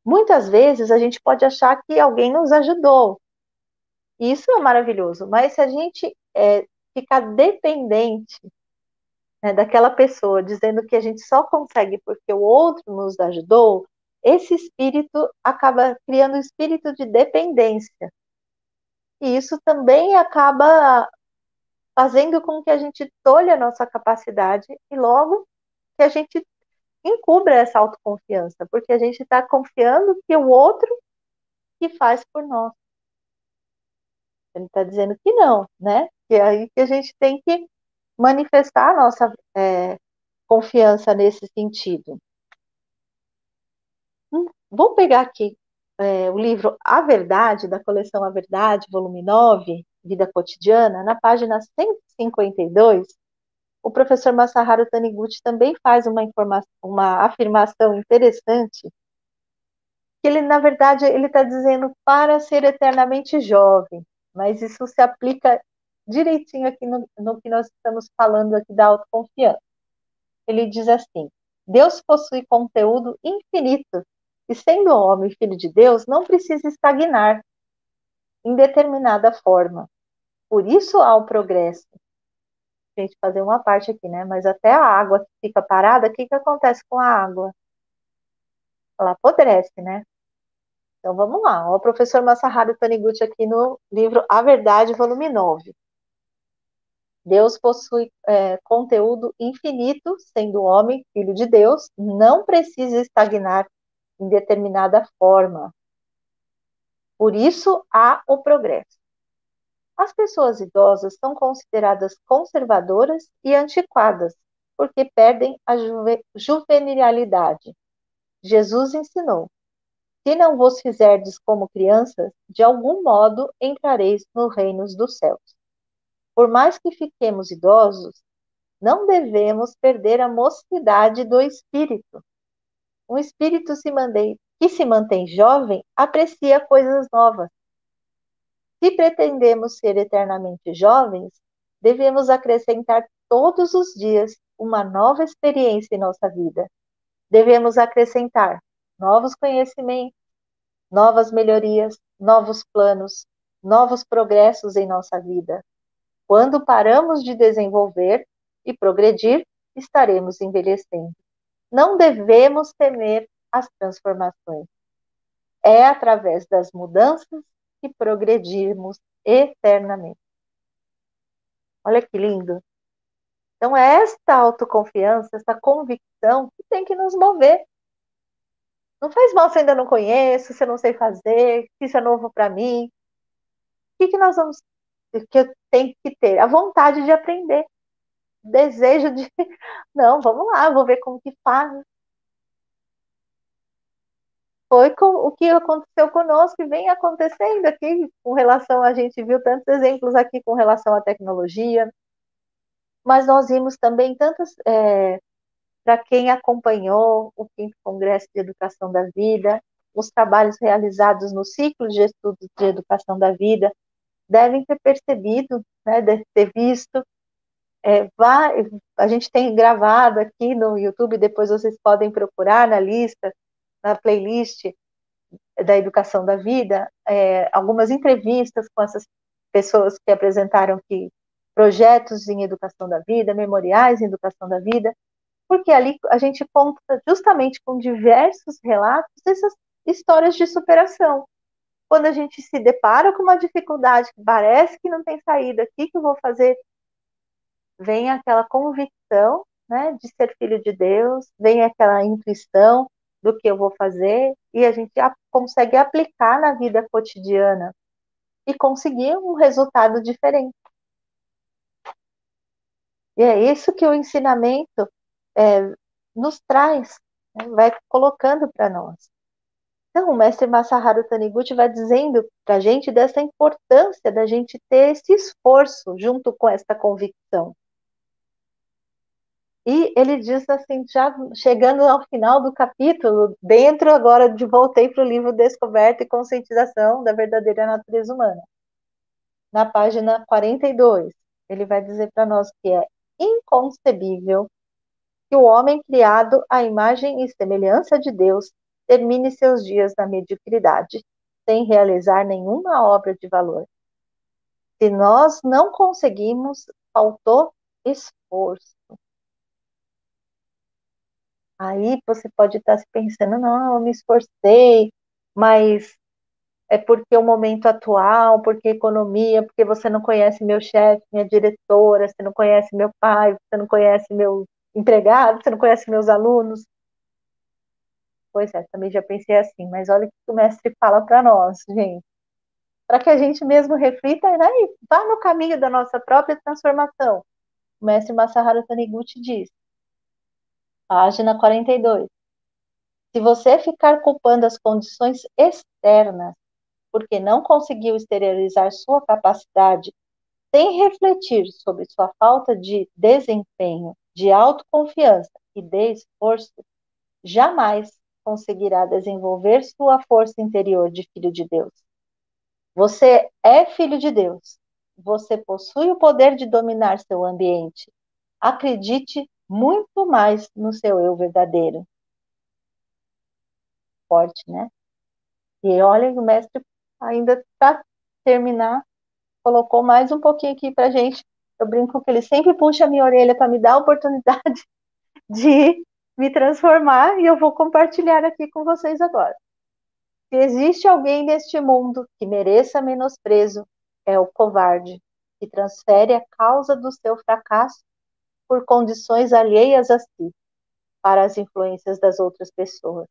muitas vezes a gente pode achar que alguém nos ajudou, e isso é maravilhoso, mas se a gente ficar dependente, né, daquela pessoa, dizendo que a gente só consegue porque o outro nos ajudou, esse espírito acaba criando um espírito de dependência. E isso também acaba fazendo com que a gente tolhe a nossa capacidade e logo que a gente encubra essa autoconfiança, porque a gente está confiando que o outro que faz por nós. Ele está dizendo que não, né? Que é aí que a gente tem que manifestar a nossa confiança nesse sentido. Vou pegar aqui o livro A Verdade, da coleção A Verdade, volume 9, Vida Cotidiana, na página 152, o professor Masaharu Taniguchi também faz uma afirmação interessante, que ele, na verdade, ele está dizendo para ser eternamente jovem, mas isso se aplica direitinho aqui no que nós estamos falando aqui da autoconfiança. Ele diz assim, Deus possui conteúdo infinito, e sendo homem e filho de Deus, não precisa estagnar em determinada forma. Por isso há o progresso. A gente fazer uma parte aqui, né? Mas até a água que fica parada, o que acontece com a água? Ela apodrece, né? Então vamos lá. O professor Masaharu Taniguchi aqui no livro A Verdade, volume 9. Deus possui conteúdo infinito, sendo homem, filho de Deus, não precisa estagnar em determinada forma. Por isso há o progresso. As pessoas idosas são consideradas conservadoras e antiquadas, porque perdem a juvenilidade. Jesus ensinou: se não vos fizerdes como crianças, de algum modo entrareis no reino dos céus. Por mais que fiquemos idosos, não devemos perder a mocidade do espírito. Um espírito que se mantém jovem aprecia coisas novas. Se pretendemos ser eternamente jovens, devemos acrescentar todos os dias uma nova experiência em nossa vida. Devemos acrescentar novos conhecimentos, novas melhorias, novos planos, novos progressos em nossa vida. Quando paramos de desenvolver e progredir, estaremos envelhecendo. Não devemos temer as transformações. É através das mudanças que progredirmos eternamente. Olha que lindo. Então, é esta autoconfiança, essa convicção que tem que nos mover. Não faz mal se ainda não conheço, se eu não sei fazer, se isso é novo para mim. O que nós vamos, que eu tenho que ter? A vontade de aprender. O desejo de, não, vamos lá, vou ver como que faz. Foi o que aconteceu conosco e vem acontecendo aqui com relação, a gente viu tantos exemplos aqui com relação à tecnologia, mas nós vimos também tantos, para quem acompanhou o 5º Congresso de Educação da Vida, os trabalhos realizados no ciclo de estudos de Educação da Vida, devem ter percebido, né, deve ter visto, a gente tem gravado aqui no YouTube, depois vocês podem procurar na lista, na playlist da Educação da Vida, algumas entrevistas com essas pessoas que apresentaram aqui projetos em Educação da Vida, memoriais em Educação da Vida, porque ali a gente conta justamente com diversos relatos histórias de superação. Quando a gente se depara com uma dificuldade que parece que não tem saída, o que eu vou fazer? Vem aquela convicção, né, de ser filho de Deus, vem aquela intuição do que eu vou fazer, e a gente consegue aplicar na vida cotidiana e conseguir um resultado diferente. E é isso que o ensinamento nos traz, né, vai colocando para nós. Então, o mestre Masaharu Taniguchi vai dizendo para a gente dessa importância da gente ter esse esforço junto com essa convicção. E ele diz assim, já chegando ao final do capítulo, dentro agora de voltei para o livro Descoberta e Conscientização da Verdadeira Natureza Humana. Na página 42, ele vai dizer para nós que é inconcebível que o homem criado à imagem e semelhança de Deus termine seus dias na mediocridade, sem realizar nenhuma obra de valor. Se nós não conseguimos, faltou esforço. Aí você pode estar se pensando, não, eu me esforcei, mas é porque o momento atual, porque economia, porque você não conhece meu chefe, minha diretora, você não conhece meu pai, você não conhece meu empregado, você não conhece meus alunos. Pois é, também já pensei assim, mas olha o que o mestre fala para nós, gente. Para que a gente mesmo reflita, né, e vá no caminho da nossa própria transformação. O mestre Masaharu Taniguchi diz, página 42. Se você ficar culpando as condições externas porque não conseguiu exteriorizar sua capacidade sem refletir sobre sua falta de desempenho, de autoconfiança e de esforço, jamais conseguirá desenvolver sua força interior de filho de Deus. Você é filho de Deus. Você possui o poder de dominar seu ambiente. Acredite muito mais no seu eu verdadeiro. Forte, né? E olha, o mestre ainda para terminar, colocou mais um pouquinho aqui para gente. Eu brinco que ele sempre puxa a minha orelha para me dar a oportunidade de me transformar e eu vou compartilhar aqui com vocês agora. Se existe alguém neste mundo que mereça menosprezo, é o covarde, que transfere a causa do seu fracasso por condições alheias a si, para as influências das outras pessoas.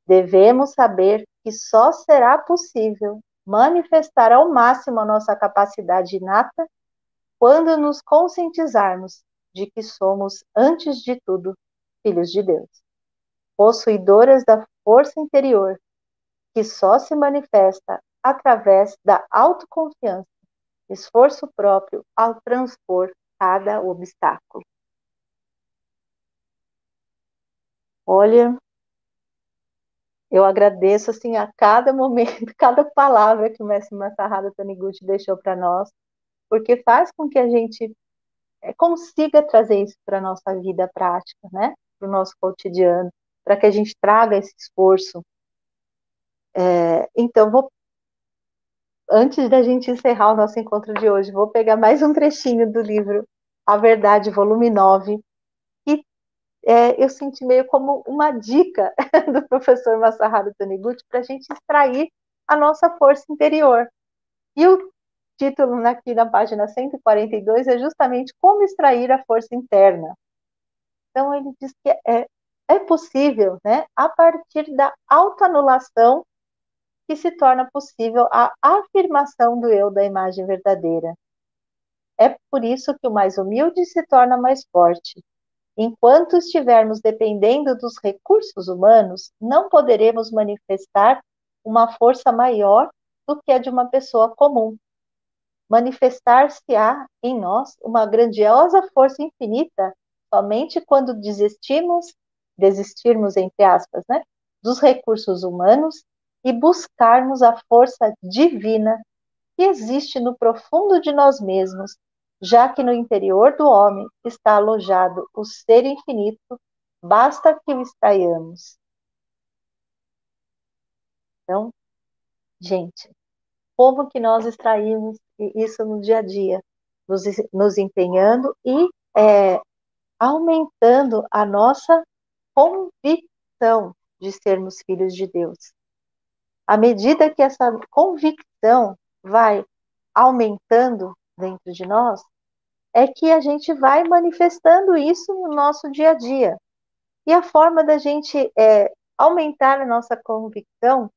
Devemos saber que só será possível manifestar ao máximo a nossa capacidade inata quando nos conscientizarmos de que somos, antes de tudo, filhos de Deus, possuidoras da força interior, que só se manifesta através da autoconfiança, esforço próprio ao transpor cada obstáculo. Olha, eu agradeço assim a cada momento, cada palavra que o mestre Masaharu Taniguchi deixou para nós, porque faz com que a gente consiga trazer isso para a nossa vida prática, né? Para o nosso cotidiano, para que a gente traga esse esforço. Então, antes da gente encerrar o nosso encontro de hoje, vou pegar mais um trechinho do livro A Verdade, volume 9, que eu senti meio como uma dica do professor Masaharu Taniguchi para a gente extrair a nossa força interior. E o título aqui na página 142 é justamente como extrair a força interna. Então, ele diz que é possível, né, a partir da autoanulação, que se torna possível a afirmação do eu da imagem verdadeira. É por isso que o mais humilde se torna mais forte. Enquanto estivermos dependendo dos recursos humanos, não poderemos manifestar uma força maior do que a de uma pessoa comum. Manifestar-se-á em nós uma grandiosa força infinita somente quando desistirmos, entre aspas, né, dos recursos humanos e buscarmos a força divina que existe no profundo de nós mesmos, já que no interior do homem está alojado o ser infinito, basta que o extraiamos. Então, gente, como que nós extraímos isso no dia a dia? Nos empenhando e aumentando a nossa convicção. de sermos filhos de Deus. À medida que essa convicção vai aumentando dentro de nós, é que a gente vai manifestando isso no nosso dia a dia. E a forma da gente aumentar a nossa convicção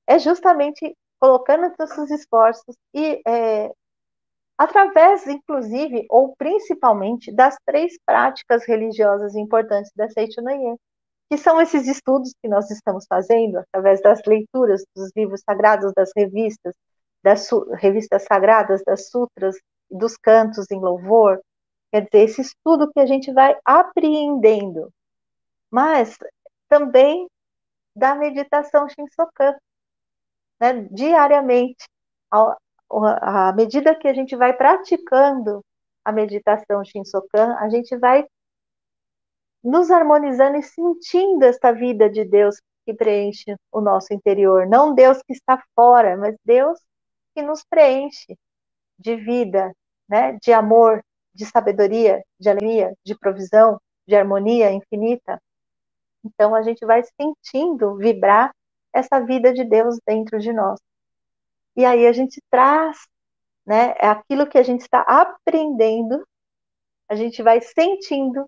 é justamente colocando nossos esforços e através, inclusive, ou principalmente, das 3 práticas religiosas importantes da Seitonoye, que são esses estudos que nós estamos fazendo através das leituras dos livros sagrados, das revistas sagradas, das sutras, dos cantos em louvor, quer dizer, esse estudo que a gente vai apreendendo, mas também da meditação Shinsokan, né, diariamente, à medida que a gente vai praticando a meditação Shinsokan, a gente vai nos harmonizando e sentindo esta vida de Deus que preenche o nosso interior. Não Deus que está fora, mas Deus que nos preenche de vida, né? De amor, de sabedoria, de alegria, de provisão, de harmonia infinita. Então a gente vai sentindo vibrar essa vida de Deus dentro de nós. E aí a gente traz, né? Aquilo que a gente está aprendendo, a gente vai sentindo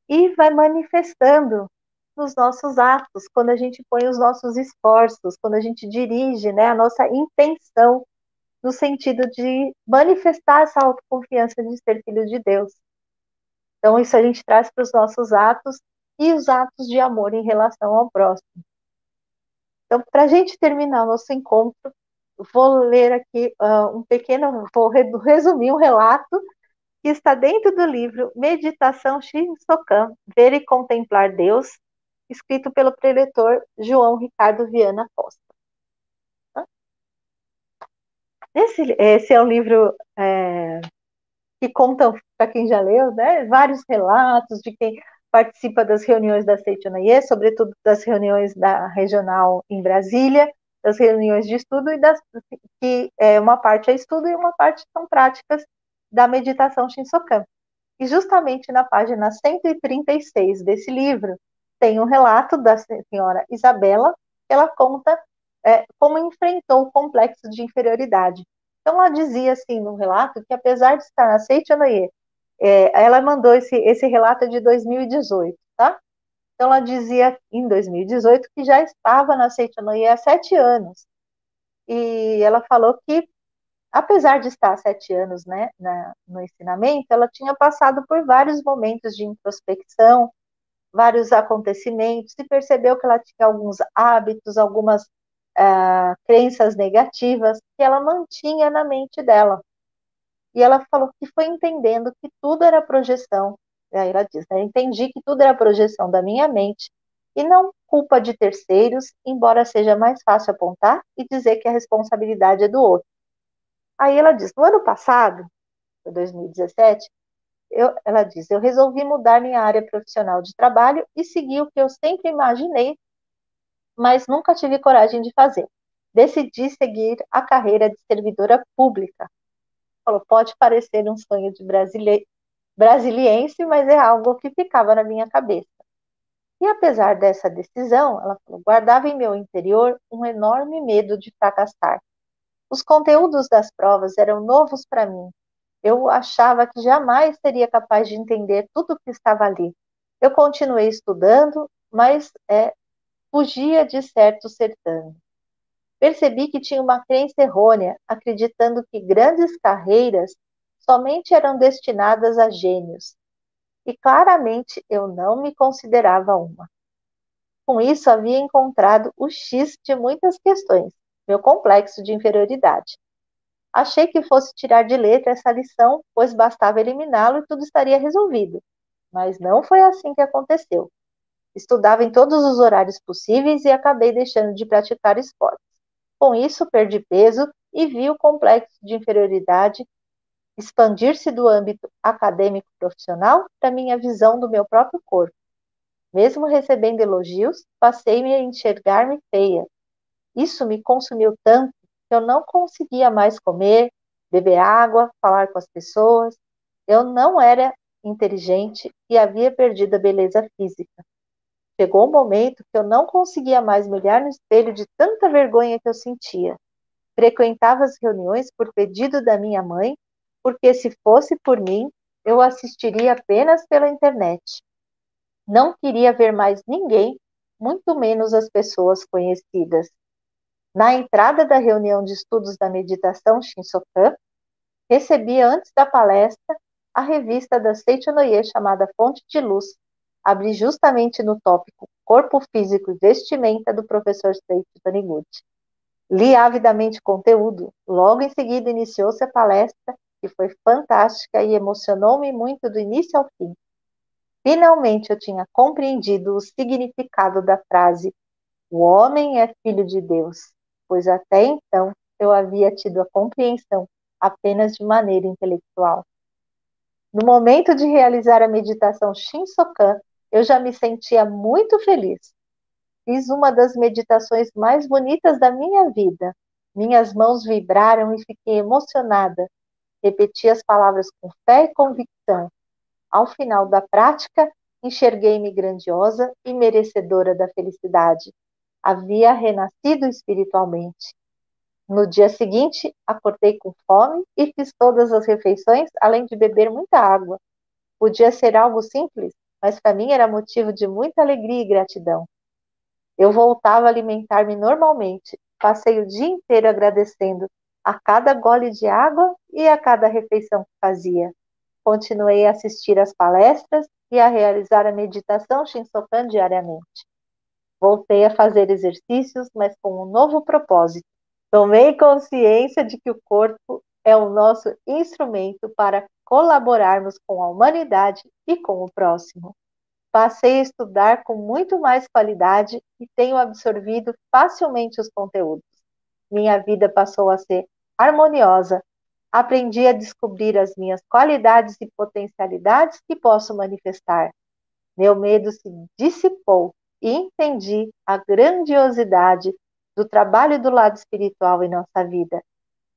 e vai manifestando nos nossos atos, quando a gente põe os nossos esforços, quando a gente dirige, né, a nossa intenção no sentido de manifestar essa autoconfiança de ser filho de Deus. Então, isso a gente traz para os nossos atos e os atos de amor em relação ao próximo. Então, para a gente terminar o nosso encontro, vou ler aqui vou resumir um relato que está dentro do livro Meditação Shinsokan, Ver e Contemplar Deus, escrito pelo preletor João Ricardo Viana Costa. Esse é um livro que conta, para quem já leu, né, vários relatos de quem participa das reuniões da Seitonoye, sobretudo das reuniões da regional em Brasília, das reuniões de estudo, que uma parte é estudo e uma parte são práticas da meditação Shinsokan. E justamente na página 136 desse livro, tem um relato da senhora Isabela, que ela conta como enfrentou o complexo de inferioridade. Então, ela dizia assim no relato que, apesar de estar na Seitonoye, ela mandou esse relato de 2018, tá? Então, ela dizia em 2018 que já estava na Seitonoye há 7 anos. E ela falou que, apesar de estar há 7 anos, né, no ensinamento, ela tinha passado por vários momentos de introspecção, vários acontecimentos, e percebeu que ela tinha alguns hábitos, algumas crenças negativas que ela mantinha na mente dela. E ela falou que foi entendendo que tudo era projeção. Aí ela diz, né, entendi que tudo era projeção da minha mente e não culpa de terceiros, embora seja mais fácil apontar e dizer que a responsabilidade é do outro. Aí ela diz, no ano passado, 2017, ela diz, eu resolvi mudar minha área profissional de trabalho e seguir o que eu sempre imaginei, mas nunca tive coragem de fazer. Decidi seguir a carreira de servidora pública. Falou, pode parecer um sonho de brasiliense, mas é algo que ficava na minha cabeça. E apesar dessa decisão, ela falou, guardava em meu interior um enorme medo de fracassar. Os conteúdos das provas eram novos para mim. Eu achava que jamais seria capaz de entender tudo o que estava ali. Eu continuei estudando, mas fugia de certo certame. Percebi que tinha uma crença errônea, acreditando que grandes carreiras somente eram destinadas a gênios. E claramente eu não me considerava uma. Com isso, havia encontrado o X de muitas questões, meu complexo de inferioridade. Achei que fosse tirar de letra essa lição, pois bastava eliminá-lo e tudo estaria resolvido. Mas não foi assim que aconteceu. Estudava em todos os horários possíveis e acabei deixando de praticar esportes. Com isso, perdi peso e vi o complexo de inferioridade expandir-se do âmbito acadêmico profissional para minha visão do meu próprio corpo. Mesmo recebendo elogios, passei-me a enxergar-me feia. Isso me consumiu tanto que eu não conseguia mais comer, beber água, falar com as pessoas. Eu não era inteligente e havia perdido a beleza física. Chegou um momento que eu não conseguia mais me olhar no espelho de tanta vergonha que eu sentia. Frequentava as reuniões por pedido da minha mãe, porque se fosse por mim, eu assistiria apenas pela internet. Não queria ver mais ninguém, muito menos as pessoas conhecidas. Na entrada da reunião de estudos da meditação Shinsokan, recebi antes da palestra a revista da Seichonoye chamada Fonte de Luz. Abri justamente no tópico Corpo Físico e Vestimenta do professor Seiichi Taniguchi. Li avidamente o conteúdo. Logo em seguida iniciou-se a palestra, que foi fantástica e emocionou-me muito do início ao fim. Finalmente eu tinha compreendido o significado da frase "O homem é filho de Deus", pois até então eu havia tido a compreensão apenas de maneira intelectual. No momento de realizar a meditação Shinsokan, eu já me sentia muito feliz. Fiz uma das meditações mais bonitas da minha vida. Minhas mãos vibraram e fiquei emocionada. Repeti as palavras com fé e convicção. Ao final da prática, enxerguei-me grandiosa e merecedora da felicidade. Havia renascido espiritualmente. No dia seguinte, acordei com fome e fiz todas as refeições, além de beber muita água. Podia ser algo simples, mas para mim era motivo de muita alegria e gratidão. Eu voltava a alimentar-me normalmente. Passei o dia inteiro agradecendo a cada gole de água e a cada refeição que fazia. Continuei a assistir às palestras e a realizar a meditação Shinsokan diariamente. Voltei a fazer exercícios, mas com um novo propósito. Tomei consciência de que o corpo é o nosso instrumento para colaborarmos com a humanidade e com o próximo. Passei a estudar com muito mais qualidade e tenho absorvido facilmente os conteúdos. Minha vida passou a ser harmoniosa. Aprendi a descobrir as minhas qualidades e potencialidades que posso manifestar. Meu medo se dissipou e entendi a grandiosidade do trabalho do lado espiritual em nossa vida.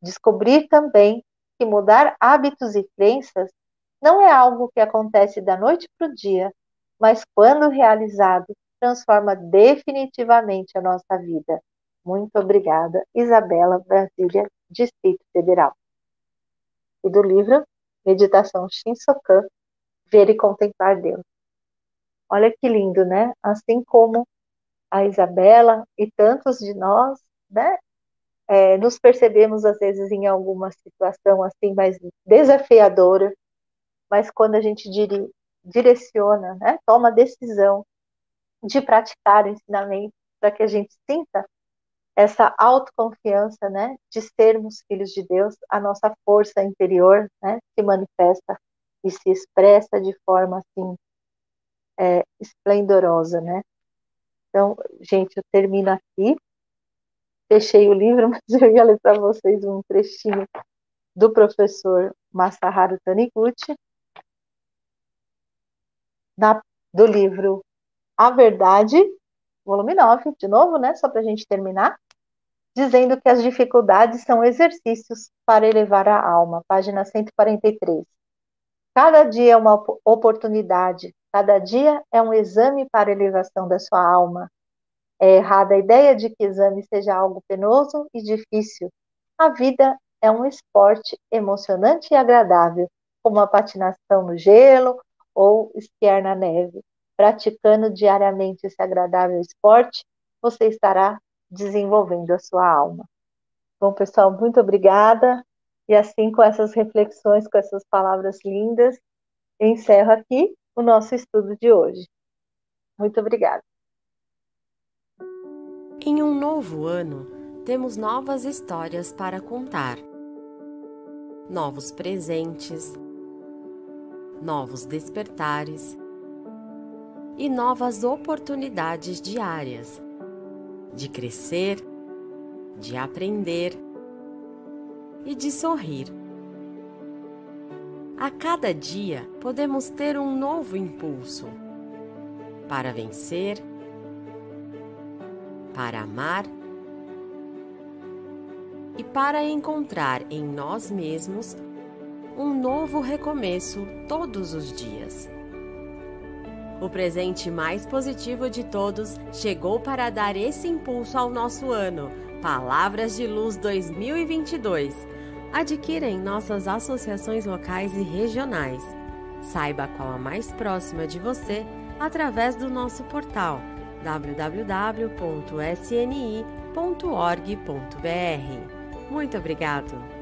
Descobri também que mudar hábitos e crenças não é algo que acontece da noite para o dia, mas quando realizado, transforma definitivamente a nossa vida. Muito obrigada, Isabela, Brasília, Distrito Federal. E do livro Meditação Shinsokan, Ver e Contemplar Deus. Olha que lindo, né? Assim como a Isabela e tantos de nós, né? Nos percebemos às vezes em alguma situação assim mais desafiadora, mas quando a gente direciona, né? Toma a decisão de praticar o ensinamento para que a gente sinta essa autoconfiança, né? De sermos filhos de Deus, a nossa força interior, né? Se manifesta e se expressa de forma assim esplendorosa, né? Então, gente, eu termino aqui. Fechei o livro, mas eu ia ler para vocês um trechinho do professor Masaharu Taniguchi, do livro A Verdade, volume 9, de novo, né? Só para a gente terminar, dizendo que as dificuldades são exercícios para elevar a alma, página 143. Cada dia é uma oportunidade, cada dia é um exame para a elevação da sua alma. É errada a ideia de que exame seja algo penoso e difícil. A vida é um esporte emocionante e agradável, como a patinação no gelo ou esquiar na neve. Praticando diariamente esse agradável esporte, você estará desenvolvendo a sua alma. Bom, pessoal, muito obrigada. E assim, com essas reflexões, com essas palavras lindas, eu encerro aqui o nosso estudo de hoje. Muito obrigada. Em um novo ano, temos novas histórias para contar, novos presentes, novos despertares e novas oportunidades diárias de crescer, de aprender e de sorrir. A cada dia podemos ter um novo impulso para vencer, para amar e para encontrar em nós mesmos um novo recomeço todos os dias. O presente mais positivo de todos chegou para dar esse impulso ao nosso ano. Palavras de Luz 2022. Adquira em nossas associações locais e regionais. Saiba qual a mais próxima de você através do nosso portal www.sni.org.br. Muito obrigado!